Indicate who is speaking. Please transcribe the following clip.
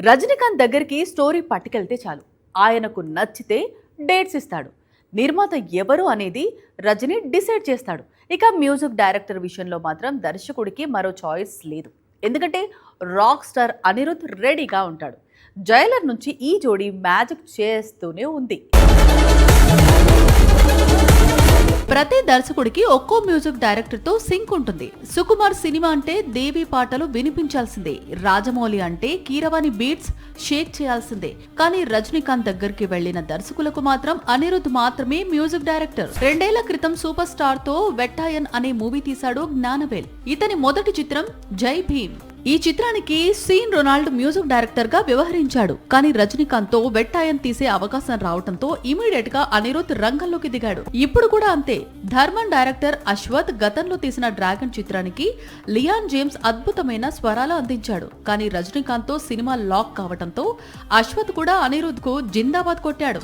Speaker 1: రజనీకాంత్ దగ్గరికి స్టోరీ పట్టుకెళ్తే చాలు, ఆయనకు నచ్చితే డేట్స్ ఇస్తాడు. నిర్మాత ఎవరు అనేది రజనీ డిసైడ్ చేస్తాడు. ఇక మ్యూజిక్ డైరెక్టర్ విషయంలో మాత్రం దర్శకుడికి మరో చాయిస్ లేదు. ఎందుకంటే రాక్ స్టార్ అనిరుద్ రెడీగా ఉంటాడు. జైలర్ నుంచి ఈ జోడీ మ్యాజిక్ చేస్తూనే ఉంది. ప్రతి దర్శకుడికి ఒక్కో మ్యూజిక్ డైరెక్టర్ తో సింక్ ఉంటుంది. సుకుమార్ సినిమా అంటే దేవి పాటలు వినిపించాల్సిందే, రాజమౌళి అంటే కీరవాణి బీట్స్ షేక్ చేయాల్సిందే. కానీ రజనీకాంత్ దగ్గరికి వెళ్లిన దర్శకులకు మాత్రం అనిరుద్ మాత్రమే మ్యూజిక్ డైరెక్టర్. 2 ఏళ్ల క్రితం సూపర్ స్టార్ తో వెట్టాయన్ అనే మూవీ తీశాడు జ్ఞానవేల్. ఇతని మొదటి చిత్రం జై భీమ్. ఈ చిత్రానికి సీన్ రొనాల్డ్ మ్యూజిక్ డైరెక్టర్ గా వ్యవహరించాడు. కానీ రజనీకాంత్ తో వెట్టాయన్ తీసే అవకాశం రావడంతో ఇమీడియట్ గా అనిరుద్ రంగంలోకి దిగాడు. ఇప్పుడు కూడా అంతే. ధర్మన్ డైరెక్టర్ అశ్వత్ గతంలో తీసిన డ్రాగన్ చిత్రానికి లియాన్ జేమ్స్ అద్భుతమైన స్వరాలు అందించాడు. కానీ రజనీకాంత్ తో సినిమా లాక్ కావడంతో అశ్వత్ కూడా అనిరుద్ కు జిందాబాద్ కొట్టాడు.